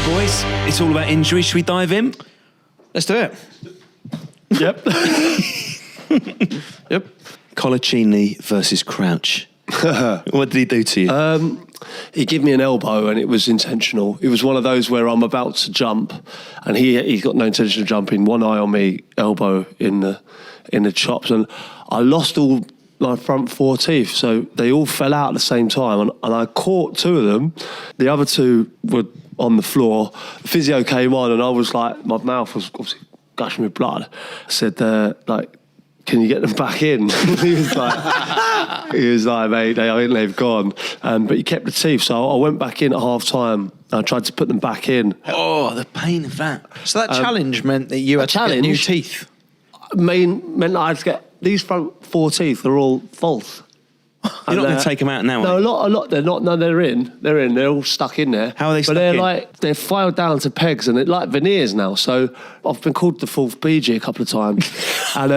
Right, boys, it's all about injuries. Should we dive in? Let's do it. Yep. Yep. Colaccini versus Crouch. What did he do to you? He gave me an elbow and it was intentional. It was one of those where I'm about to jump and he got no intention of jumping. One eye on me, elbow in the chops, and I lost all my front four teeth, so they all fell out at the same time, and I caught two of them. The other two were on the floor. The physio came on and I was like, my mouth was obviously gushing with blood. I said, can you get them back in? he was like, mate, I think they've gone. But he kept the teeth, so I went back in at half time. I tried to put them back in. Oh, the pain of that. So that challenge meant that you had to get new teeth. Meant I had to get these front four teeth are all false. You're not going to take them out now, No, are you? a lot. They're not. No, they're in. They're all stuck in there. How are they stuck But in? they're filed down to pegs and like veneers now. So I've been called the fourth BG a couple of times, and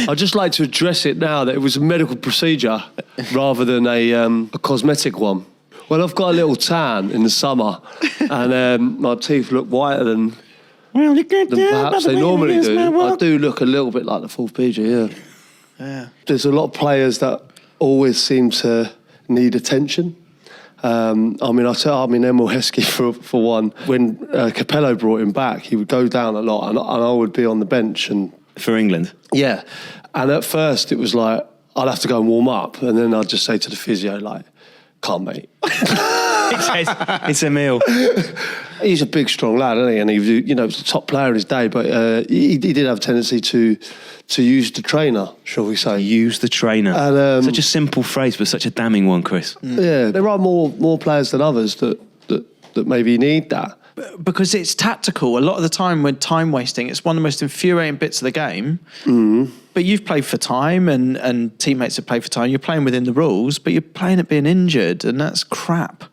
I'd just like to address it now that it was a medical procedure rather than a cosmetic one. Well, I've got a little tan in the summer, and my teeth look whiter than perhaps they normally do. I do look a little bit like the fourth BG, yeah. There's a lot of players that always seem to need attention. I mean, Emil Heskey for one. When Capello brought him back, he would go down a lot, and I would be on the bench. And For England? yeah, and at first it was like I'd have to go and warm up, and then I'd just say to the physio, like, "Can't, mate." It's Emil. He's a big, strong lad, isn't he? And he was a top player in his day, but he did have a tendency to use the trainer, shall we say? Use the trainer. And, such a simple phrase, but such a damning one, Chris. Yeah, there are more players than others that maybe need that. Because it's tactical. A lot of the time when time wasting, it's one of the most infuriating bits of the game. Mm. But you've played for time and teammates have played for time. You're playing within the rules, but you're playing at being injured, and that's crap.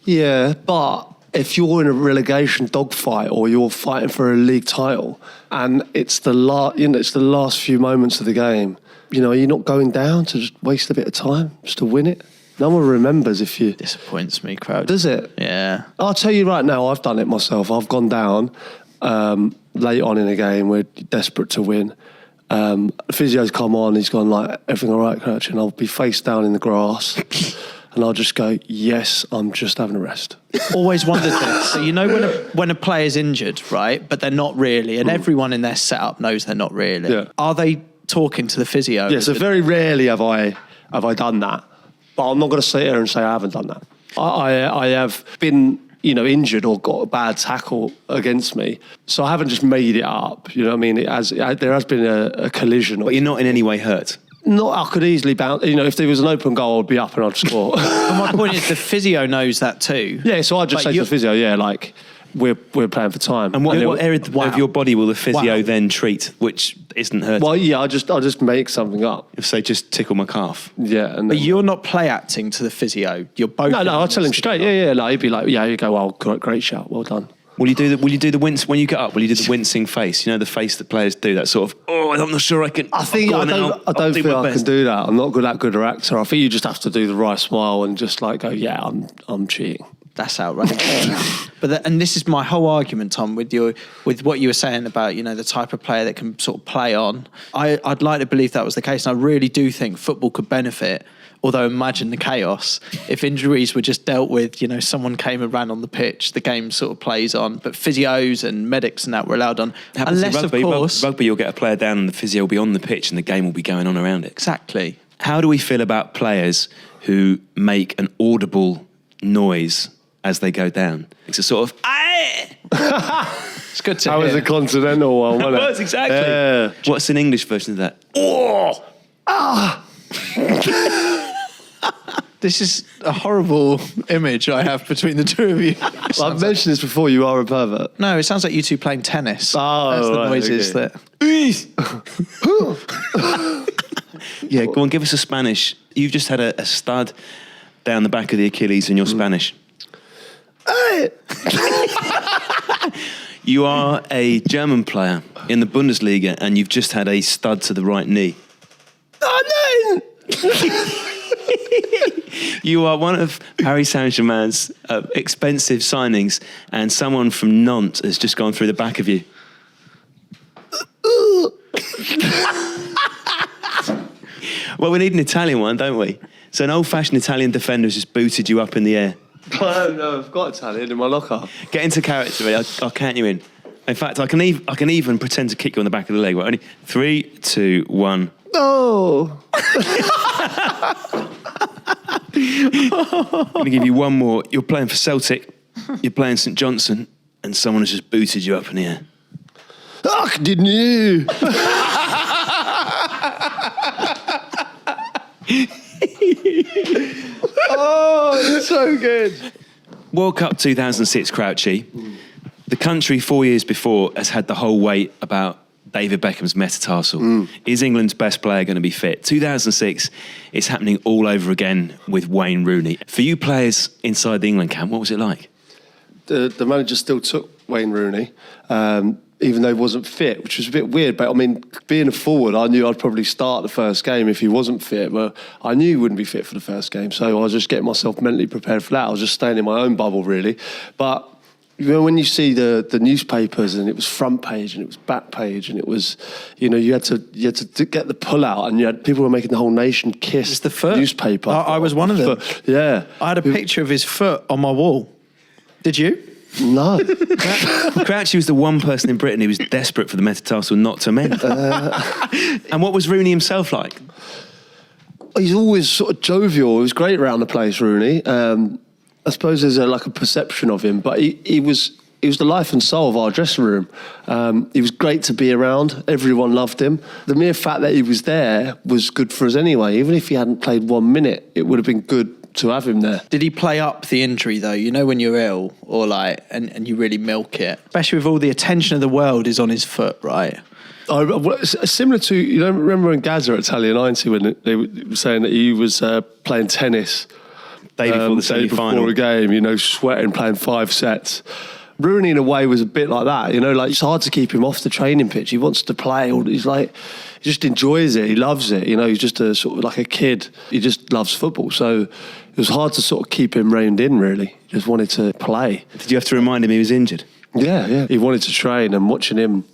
Yeah, but if you're in a relegation dogfight or you're fighting for a league title and it's the last few moments of the game, you're not going down to just waste a bit of time just to win it. No one remembers if you... Disappoints me, Crowd. Does it? Yeah. I'll tell you right now, I've done it myself. I've gone down late on in a game. We're desperate to win. The physio's come on. He's gone like, everything all right, Crouch? And I'll be face down in the grass. And I'll just go, yes, I'm just having a rest. Always wondered this. So when a player's injured, right, but they're not really, and everyone in their setup knows they're not really. Yeah. Are they talking to the physio? Yeah, so very rarely have I done that. But I'm not going to sit here and say I haven't done that. I have been, injured or got a bad tackle against me. So I haven't just made it up. You know what I mean? There has been a collision. But you're not in any way hurt? No, I could easily bounce. If there was an open goal, I'd be up and I'd score. But my point is the physio knows that too. Yeah, so I'd just say to the physio, we're playing for time. And what area of your body will the physio then treat, which isn't hurting? Well, yeah, I'll just make something up. If they just tickle my calf. Yeah. But you're not play acting to the physio. You're both. No, I'll tell him straight. Yeah. Like, he'd be like, yeah, you go, well, great shout, well done. Will you do the wince when you get up? Will you do the wincing face? The face that players do, that sort of, I'm not sure I can. I don't think I can do that. I'm not that good an actor. I think you just have to do the right smile and just like go, yeah, I'm cheating. That's outrageous. And this is my whole argument, Tom, with what you were saying about the type of player that can sort of play on. I'd like to believe that was the case, and I really do think football could benefit. Although imagine the chaos if injuries were just dealt with. Someone came and ran on the pitch, the game sort of plays on. But physios and medics and that were allowed on. Unless, rugby, of course, rugby, you'll get a player down and the physio will be on the pitch and the game will be going on around it. Exactly. How do we feel about players who make an audible noise as they go down? It's a sort of, aye! It's good to hear. That was a continental one, wasn't it? It was, exactly. Yeah. What's an English version of that? Oh! Ah! This is a horrible image I have between the two of you. I've mentioned this before, you are a pervert. No, it sounds like you two playing tennis. Oh, that's the right, noises okay. that... Yeah, go on, give us a Spanish. You've just had a stud down the back of the Achilles in your Spanish. You are a German player in the Bundesliga and you've just had a stud to the right knee. Oh, no! You are one of Paris Saint-Germain's expensive signings, and someone from Nantes has just gone through the back of you. Well, we need an Italian one, don't we? So an old-fashioned Italian defender has just booted you up in the air. No, I've got Italian in my locker. Get into character, really. I'll count you in. In fact, I can even pretend to kick you on the back of the leg. Right, only 3, 2, 1. No. I'm going to give you one more. You're playing for Celtic. You're playing St Johnstone, and someone has just booted you up in the air. Ach, didn't you? Oh, it's so good. World Cup 2006, Crouchy. The country 4 years before has had the whole weight about David Beckham's metatarsal. Is England's best player going to be fit? 2006, it's happening all over again with Wayne Rooney. For you players inside the England camp, what was it like? The manager still took Wayne Rooney, even though he wasn't fit, which was a bit weird. But I mean, being a forward, I knew I'd probably start the first game if he wasn't fit. But I knew he wouldn't be fit for the first game, so I was just getting myself mentally prepared for that. I was just staying in my own bubble, really. But you know, when you see the newspapers, and it was front page and it was back page, and it was, you know, you had to get the pull out, and you had people were making the whole nation kiss It's the foot. newspaper. I was one of them. Yeah, I had a picture of his foot on my wall. Did you? No. Crouchy was the one person in Britain who was desperate for the metatarsal not to mend. And what was Rooney himself like? He's always sort of jovial. He was great around the place, Rooney. I suppose there's a perception of him, but he was the life and soul of our dressing room. He was great to be around. Everyone loved him. The mere fact that he was there was good for us anyway. Even if he hadn't played 1 minute, it would have been good to have him there. Did he play up the injury though? You know when you're ill or like, and you really milk it, especially with all the attention of the world is on his foot, right? Similar to, you know, remember when Gazza at Italia 90 when they were saying that he was playing tennis Day before the semi-final. Before a game, you know, sweating, playing 5 sets. Rooney in a way was a bit like that, you know, like it's hard to keep him off the training pitch. He wants to play, he's like, he just enjoys it, he loves it, you know, he's just a sort of like a kid. He just loves football, so it was hard to sort of keep him reined in, really. He just wanted to play. Did you have to remind him he was injured? Yeah. He wanted to train, and watching him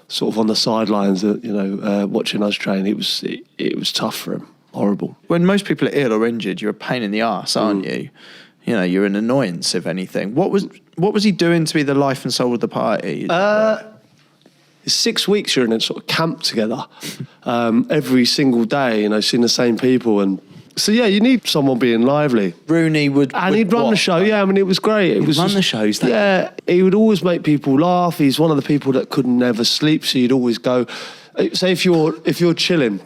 sort of on the sidelines, you know, watching us train, it was tough for him, horrible. When most people are ill or injured, you're a pain in the arse, aren't you? You know, you're an annoyance, if anything. What was he doing to be the life and soul of the party? 6 weeks you're in a sort of camp together, every single day, you know, seeing the same people, and so yeah, you need someone being lively. Rooney would He'd run the show. Yeah, I mean, it was great. He'd run the shows. Yeah, he would always make people laugh. He's one of the people that could never sleep, so you'd always go. Say if you're chilling,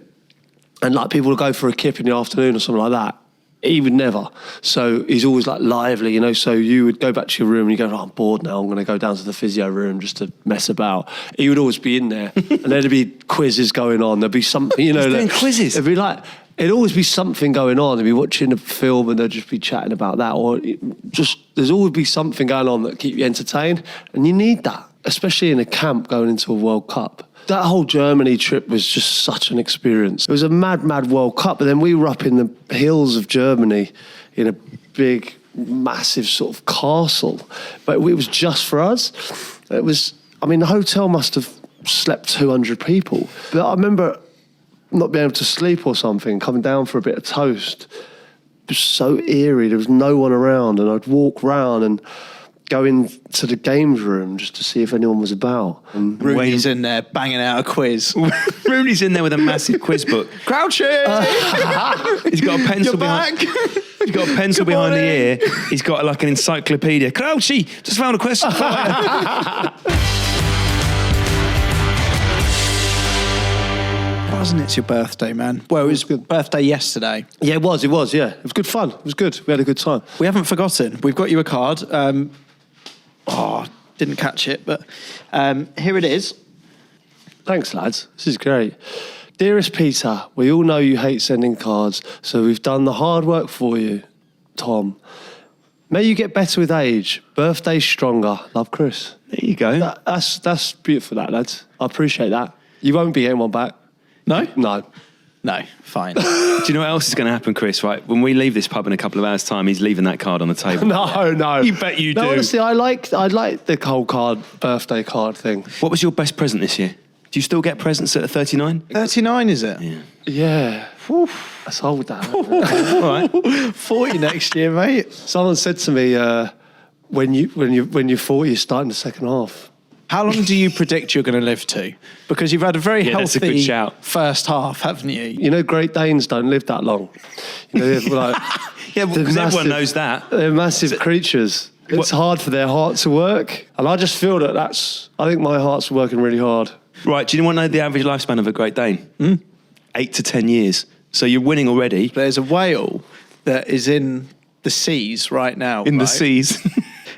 and like people would go for a kip in the afternoon or something like that. He would never. So he's always like lively, you know. So you would go back to your room and you go, I'm bored now. I'm going to go down to the physio room just to mess about. He would always be in there, and there'd be quizzes going on. There'd be something, you know. He's doing quizzes. It'd be like, it'd always be something going on. They'd be watching a film and they'd just be chatting about that, or there's always be something going on that keep you entertained, and you need that, especially in a camp going into a World Cup. That whole Germany trip was just such an experience. It was a mad World Cup, but then we were up in the hills of Germany in a big, massive sort of castle. But it was just for us. It was, I mean, the hotel must have slept 200 people. But I remember not being able to sleep or something, coming down for a bit of toast. It was so eerie. There was no one around, and I'd walk round and go into the games room just to see if anyone was about. And Rooney's in there banging out a quiz. Rooney's in there with a massive quiz book. Crouchy! He's got a pencil You're behind. back. He's got a pencil behind the ear. He's got like an encyclopedia. Crouchy, just found a question for you. Wasn't it your birthday, man? Well, it was your birthday yesterday. yeah, it was, yeah. It was good fun. It was good. We had a good time. We haven't forgotten. We've got you a card. Didn't catch it, but here it is. Thanks, lads. This is great. Dearest Peter, we all know you hate sending cards, so we've done the hard work for you, Tom. May you get better with age. Birthday stronger. Love, Chris. There you go. That's beautiful, that, lads. I appreciate that. You won't be getting one back. No? No. No, fine. Do you know what else is going to happen, Chris? Right, when we leave this pub in a couple of hours' time, he's leaving that card on the table. No. You bet you do. No, honestly, I like the whole birthday card thing. What was your best present this year? Do you still get presents at 39? 39, is it? Yeah. Yeah. That's old, that. All right. 40 next year, mate. Someone said to me, when you're 40, you're starting the second half. How long do you predict you're going to live to? Because you've had a very that's a good healthy shout. first half, haven't you? You know, Great Danes don't live that long. You know, they're like, Yeah, because everyone knows that. they're massive creatures. It's hard for their heart to work. And I just feel I think my heart's working really hard. Right, do you want to know the average lifespan of a Great Dane? 8 to 10 years. So you're winning already. There's a whale that is in the seas right now. In the right? seas.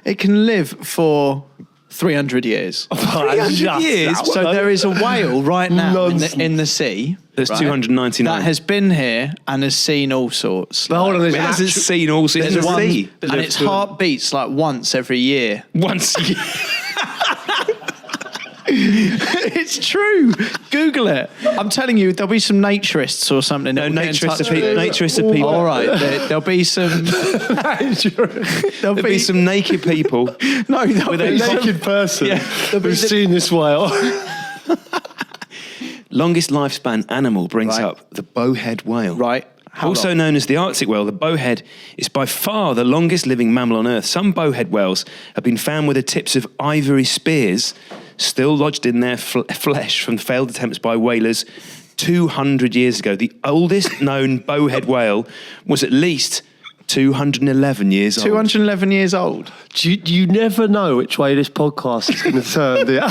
It can live for 300 years. 300 years? So there is a whale right now in the sea. There's 299. That has been here and has seen all sorts. But hold on, It hasn't seen all sorts in the one, sea. and its heart beats like once every year. Once a year. It's true. Google it. I'm telling you, there'll be some naturists or something. No, that will get in naturists touch are with you. naturists are people. All right, there'll be some. There'll be some naked people. No, there'll with be a some. Naked person who's the- seen this whale. Longest lifespan animal brings Right. up the bowhead whale. Right. How Also long? known as the Arctic whale, the bowhead is by far the longest living mammal on Earth. Some bowhead whales have been found with the tips of ivory spears still lodged in their flesh from failed attempts by whalers 200 years ago. The oldest known bowhead whale was at least 211 years old. 211 years old. You never know which way this podcast is going to turn. Do you?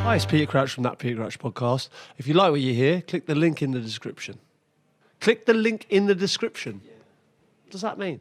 Hi, it's Peter Crouch from That Peter Crouch Podcast. If you like what you hear, click the link in the description. Click the link in the description. What does that mean?